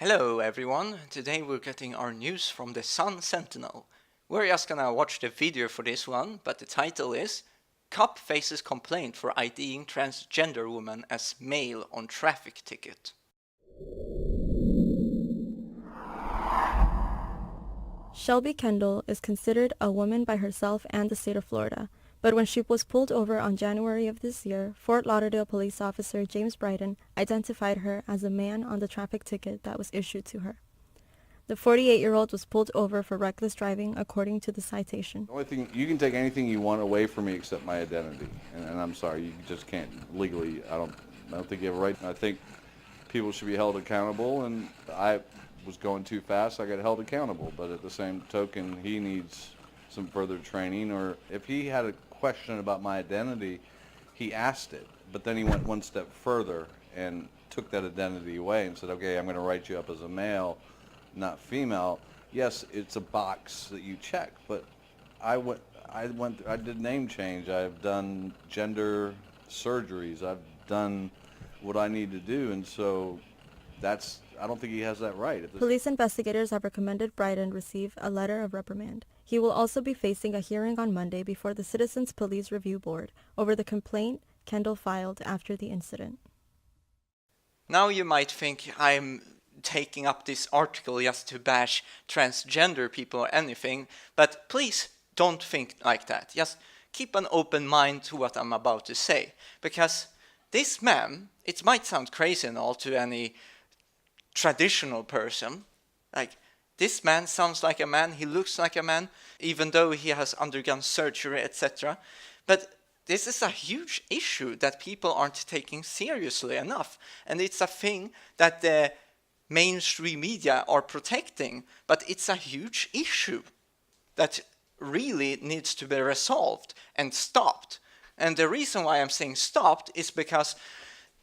Hello everyone, today we're getting our news from the Sun Sentinel. We're just gonna watch the video for this one, but the title is Cop faces complaint for IDing transgender woman as male on traffic ticket. Shelby Kendall is considered a woman by herself and the state of Florida, but when she was pulled over on January of this year, Fort Lauderdale police officer James Bryden identified her as a man on the traffic ticket that was issued to her. The 48-year-old was pulled over for reckless driving according to the citation. The only thing, you can take anything you want away from me except my identity, and I'm sorry, you just can't legally. I don't think you have a right. I think people should be held accountable, and I was going too fast. I got held accountable, but at the same token, he needs some further training. Or if he had a question about my identity, he asked it, but then he went one step further and took that identity away and said, "Okay, I'm going to write you up as a male, not female." Yes, it's a box that you check, but I did name change. I've done gender surgeries. I've done what I need to do, and so I don't think he has that right. Police investigators have recommended Bryden receive a letter of reprimand. He will also be facing a hearing on Monday before the Citizens Police Review Board over the complaint Kendall filed after the incident. Now you might think I'm taking up this article just to bash transgender people or anything, but please don't think like that. Just keep an open mind to what I'm about to say, because this man, it might sound crazy and all to any traditional person, like this man sounds like a man, he looks like a man, even though he has undergone surgery, etc. But this is a huge issue that people aren't taking seriously enough, and it's a thing that the mainstream media are protecting, but it's a huge issue that really needs to be resolved and stopped. And the reason why I'm saying stopped is because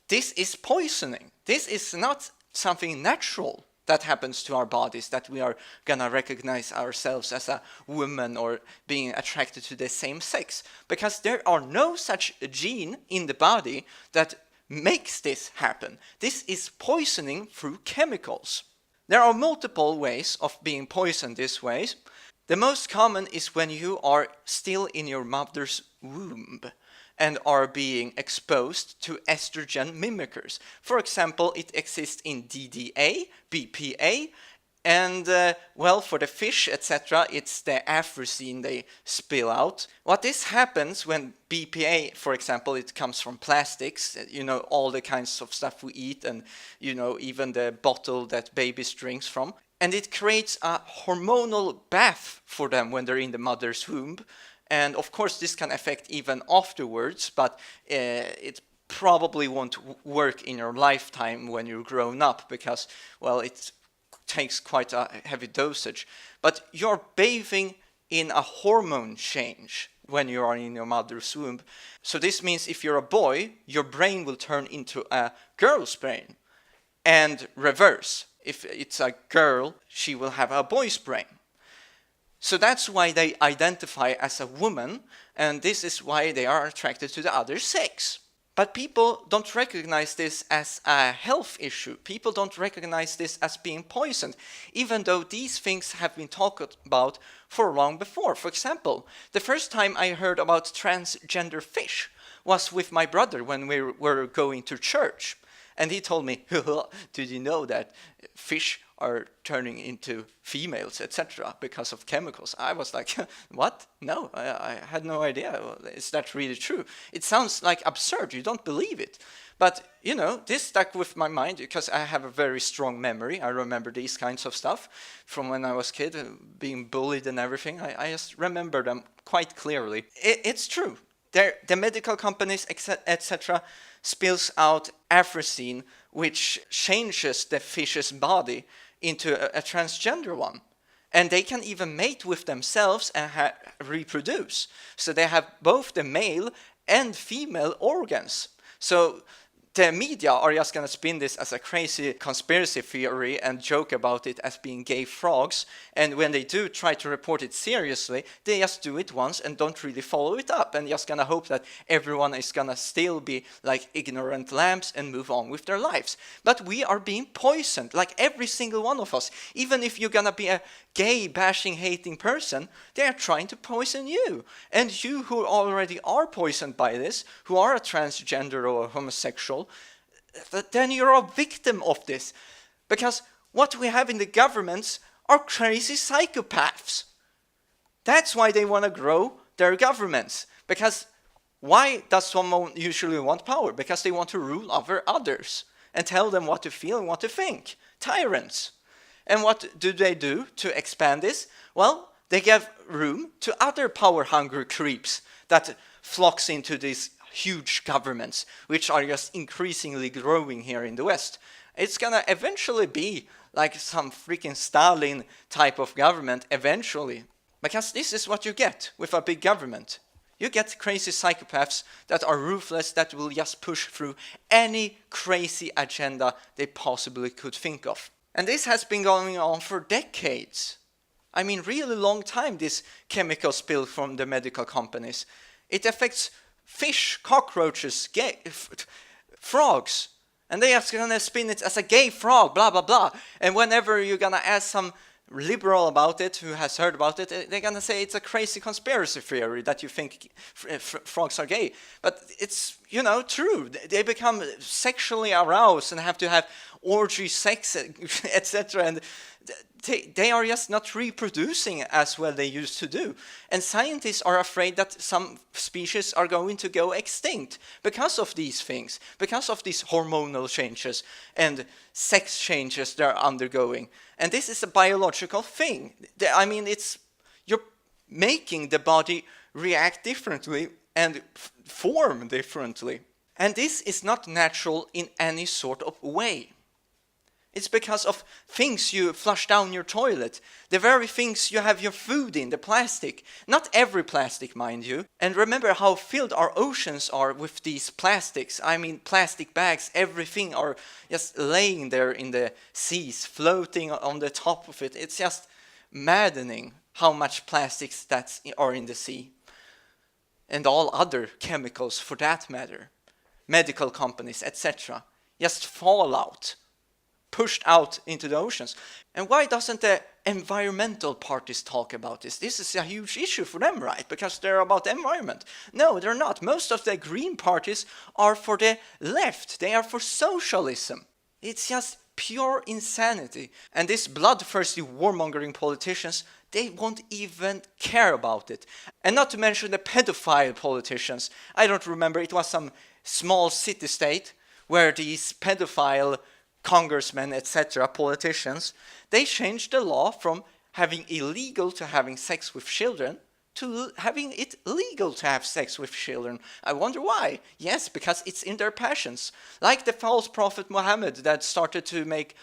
this is poisoning. This is not something natural that happens to our bodies, that we are gonna recognize ourselves as a woman or being attracted to the same sex, because there are no such gene in the body that makes this happen. This is poisoning through chemicals. There are multiple ways of being poisoned this way. The most common is when you are still in your mother's womb and are being exposed to estrogen mimickers. For example, it exists in DDA, BPA, and well, for the fish, etc., it's the atrazine they spill out. What this happens when BPA, for example, it comes from plastics, you know, all the kinds of stuff we eat, and you know, even the bottle that babies drinks from. And it creates a hormonal bath for them when they're in the mother's womb. And of course, this can affect even afterwards, but it probably won't work in your lifetime when you're grown up, because, well, it takes quite a heavy dosage. But you're bathing in a hormone change when you are in your mother's womb. So this means if you're a boy, your brain will turn into a girl's brain, and reverse. If it's a girl, she will have a boy's brain. So that's why they identify as a woman, and this is why they are attracted to the other sex. But people don't recognize this as a health issue. People don't recognize this as being poisoned, even though these things have been talked about for long before. For example, the first time I heard about transgender fish was with my brother when we were going to church. And he told me, "Did you know that fish are turning into females, etc., because of chemicals?" I was like, "What? No, I had no idea. Is that really true?" It sounds like absurd. You don't believe it. But, you know, this stuck with my mind because I have a very strong memory. I remember these kinds of stuff from when I was a kid, being bullied and everything. I just remember them quite clearly. It's true. The medical companies, etc., spills out atrazine, which changes the fish's body into a transgender one. And they can even mate with themselves and reproduce. So they have both the male and female organs. So the media are just going to spin this as a crazy conspiracy theory and joke about it as being gay frogs. And when they do try to report it seriously, they just do it once and don't really follow it up, and just going to hope that everyone is going to still be like ignorant lambs and move on with their lives. But we are being poisoned, like every single one of us. Even if you're going to be a gay, bashing, hating person, they are trying to poison you. And you who already are poisoned by this, who are a transgender or a homosexual, then you're a victim of this. Because what we have in the governments are crazy psychopaths. That's why they want to grow their governments. Because why does someone usually want power? Because they want to rule over others and tell them what to feel and what to think. Tyrants. And what do they do to expand this? Well, they give room to other power-hungry creeps that flocks into these huge governments, which are just increasingly growing here in the West. It's gonna eventually be like some freaking Stalin type of government eventually. Because this is what you get with a big government. You get crazy psychopaths that are ruthless, that will just push through any crazy agenda they possibly could think of. And this has been going on for decades. I mean, really long time, this chemical spill from the medical companies. It affects fish, cockroaches, frogs. And they are going to spin it as a gay frog, blah, blah, blah. And whenever you're going to ask some liberal about it, who has heard about it, they're going to say it's a crazy conspiracy theory that you think frogs are gay. But it's, true. They become sexually aroused and have to have orgy sex, etc. And they are just not reproducing as well they used to do. And scientists are afraid that some species are going to go extinct because of these things, because of these hormonal changes and sex changes they're undergoing. And this is a biological thing. I mean, you're making the body react differently and form differently. And this is not natural in any sort of way. It's because of things you flush down your toilet, the very things you have your food in, the plastic. Not every plastic, mind you. And remember how filled our oceans are with these plastics. I mean, plastic bags, everything are just laying there in the seas, floating on the top of it. It's just maddening how much plastics that are in the sea. And all other chemicals for that matter. Medical companies, etc. Just fall out. Pushed out into the oceans. And why doesn't the environmental parties talk about this? This is a huge issue for them, right? Because they're about the environment. No, they're not. Most of the green parties are for the left. They are for socialism. It's just pure insanity. And these bloodthirsty warmongering politicians, they won't even care about it. And not to mention the pedophile politicians. I don't remember, it was some small city-state where these pedophile congressmen, etc., politicians, they changed the law from having illegal to having sex with children to having it legal to have sex with children. I wonder why. Yes, because it's in their passions. Like the false prophet Muhammad that started to make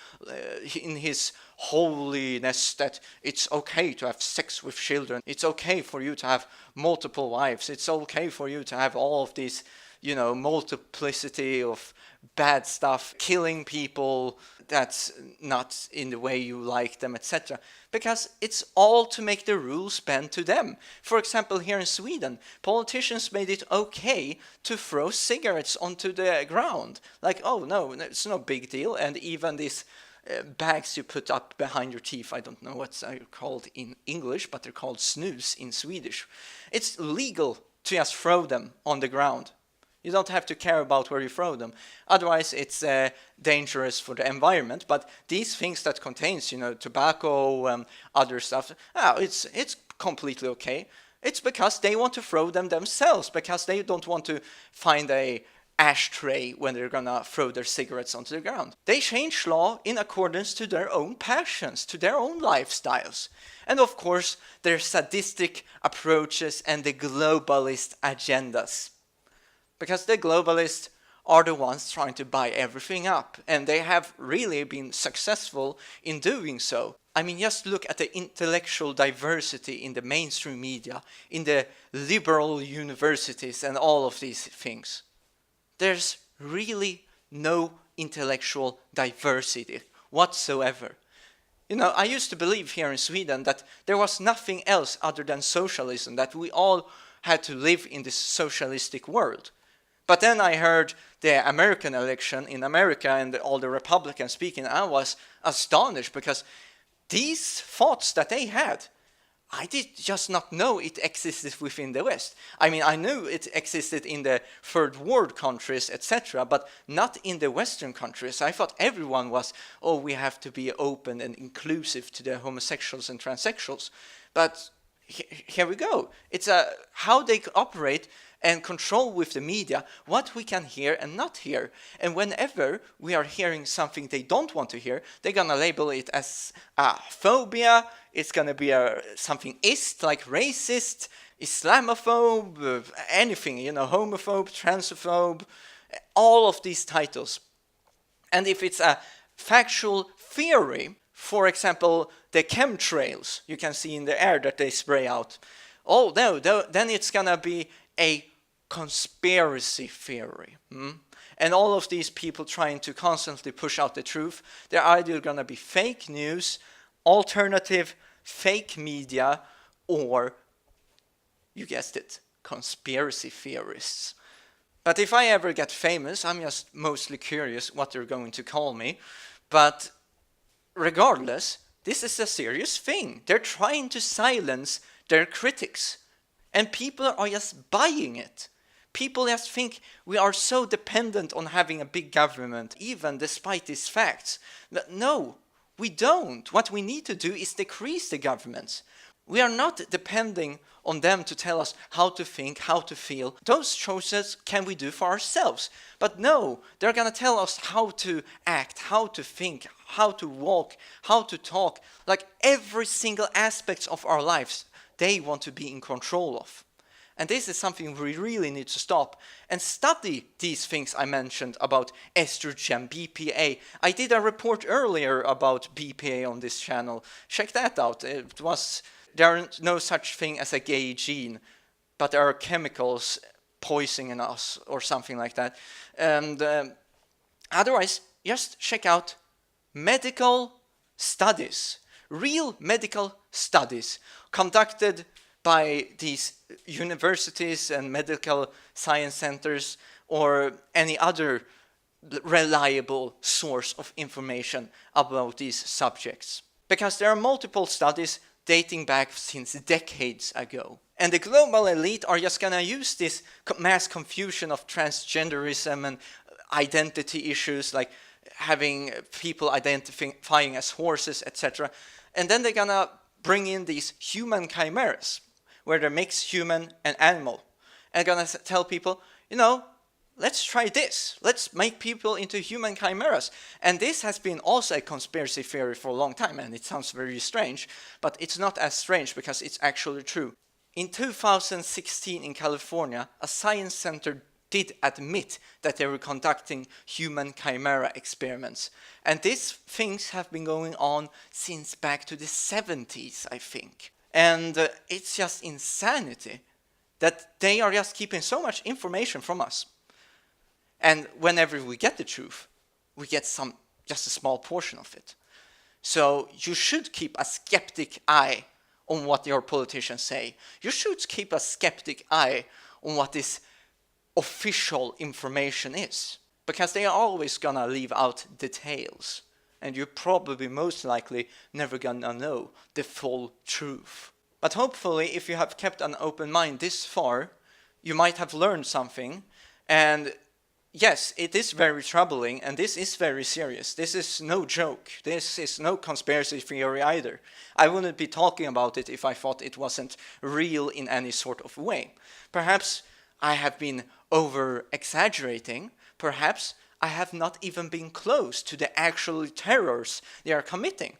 in his holiness that it's okay to have sex with children. It's okay for you to have multiple wives. It's okay for you to have all of these, multiplicity of bad stuff, killing people that's not in the way you like them, etc. Because it's all to make the rules bend to them. For example, here in Sweden, politicians made it okay to throw cigarettes onto the ground. Like, oh no, it's no big deal. And even these bags you put up behind your teeth, I don't know what's called in English, but they're called snus in Swedish. It's legal to just throw them on the ground. You don't have to care about where you throw them. Otherwise, it's dangerous for the environment. But these things that contains, tobacco and other stuff, it's completely okay. It's because they want to throw them themselves, because they don't want to find a ashtray when they're gonna throw their cigarettes onto the ground. They change law in accordance to their own passions, to their own lifestyles. And of course, their sadistic approaches and the globalist agendas. Because the globalists are the ones trying to buy everything up. And they have really been successful in doing so. I mean, just look at the intellectual diversity in the mainstream media, in the liberal universities and all of these things. There's really no intellectual diversity whatsoever. You know, I used to believe here in Sweden that there was nothing else other than socialism, that we all had to live in this socialistic world. But then I heard the American election in America and all the Republicans speaking. I was astonished because these thoughts that they had, I did just not know it existed within the West. I mean, I knew it existed in the third world countries, etc., but not in the Western countries. I thought everyone was, oh, we have to be open and inclusive to the homosexuals and transsexuals. But here we go. It's how they operate and control with the media what we can hear and not hear. And whenever we are hearing something they don't want to hear, they're going to label it as phobia. It's going to be something ist, like racist, Islamophobe, anything, you know, homophobe, transphobe, all of these titles. And if it's a factual theory, for example, the chemtrails you can see in the air that they spray out, oh no, then it's going to be a conspiracy theory. And all of these people trying to constantly push out the truth, they're either going to be fake news, alternative fake media, or, you guessed it, conspiracy theorists. But if I ever get famous, I'm just mostly curious what they're going to call me. But regardless, this is a serious thing. They're trying to silence their critics. And people are just buying it. People just think we are so dependent on having a big government, even despite these facts. No, we don't. What we need to do is decrease the governments. We are not depending on them to tell us how to think, how to feel. Those choices can we do for ourselves. But no, they're going to tell us how to act, how to think, how to walk, how to talk. Like every single aspect of our lives, they want to be in control of. And this is something we really need to stop and study these things I mentioned about estrogen, BPA. I did a report earlier about BPA on this channel. Check that out. There are no such thing as a gay gene, but there are chemicals poisoning us or something like that. And otherwise, just check out medical studies, real medical studies conducted by these universities and medical science centers or any other reliable source of information about these subjects. Because there are multiple studies dating back since decades ago. And the global elite are just gonna use this mass confusion of transgenderism and identity issues, like having people identifying as horses, etc. And then they're gonna bring in these human chimeras, where they mix human and animal. And they're gonna tell people, you know, let's try this. Let's make people into human chimeras. And this has been also a conspiracy theory for a long time, and it sounds very strange, but it's not as strange because it's actually true. In 2016 in California, a science center did admit that they were conducting human chimera experiments. And these things have been going on since back to the 70s, I think. And it's just insanity that they are just keeping so much information from us. And whenever we get the truth, we get just a small portion of it. So you should keep a skeptic eye on what your politicians say. You should keep a skeptic eye on what this official information is. Because they are always gonna leave out details. And you're probably most likely never gonna know the full truth. But hopefully, if you have kept an open mind this far, you might have learned something. And yes, it is very troubling, and this is very serious. This is no joke. This is no conspiracy theory either. I wouldn't be talking about it if I thought it wasn't real in any sort of way. Perhaps I have been over-exaggerating. Perhaps I have not even been close to the actual terrors they are committing.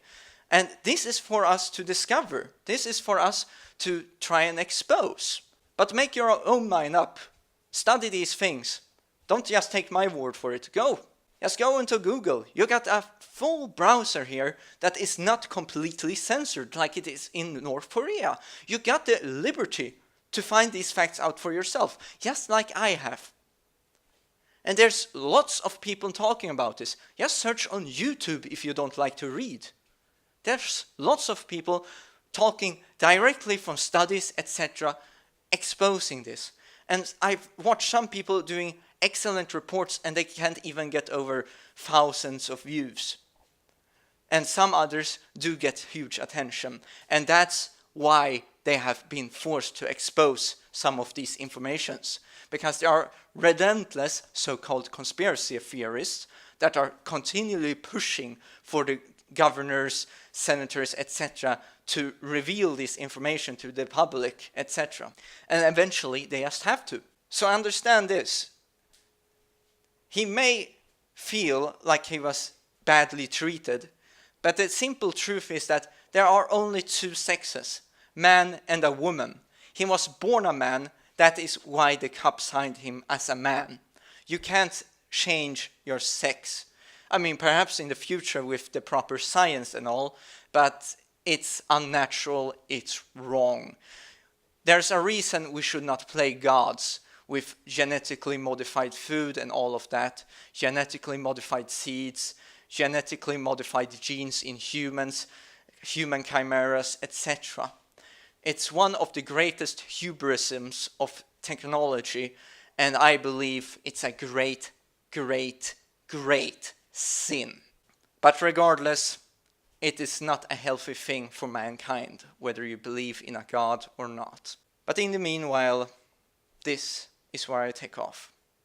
And this is for us to discover. This is for us to try and expose. But make your own mind up. Study these things. Don't just take my word for it. Just go into Google. You got a full browser here that is not completely censored like it is in North Korea. You got the liberty to find these facts out for yourself, just like I have. And there's lots of people talking about this. Just search on YouTube if you don't like to read. There's lots of people talking directly from studies, etc., exposing this. And I've watched some people doing excellent reports and they can't even get over thousands of views. And some others do get huge attention. And that's why they have been forced to expose some of these informations. Because there are relentless so-called conspiracy theorists that are continually pushing for the governors, senators, etc. to reveal this information to the public, etc. And eventually they just have to. So understand this. He may feel like he was badly treated, but the simple truth is that there are only two sexes, man and a woman. He was born a man, that is why the cop signed him as a man. You can't change your sex. I mean, perhaps in the future with the proper science and all, but it's unnatural, it's wrong. There's a reason we should not play gods with genetically modified food and all of that, genetically modified seeds, genetically modified genes in humans, human chimeras, etc. It's one of the greatest hubrisms of technology, and I believe it's a great, great, great sin. But regardless, it is not a healthy thing for mankind, whether you believe in a god or not. But in the meanwhile, this is where I take off.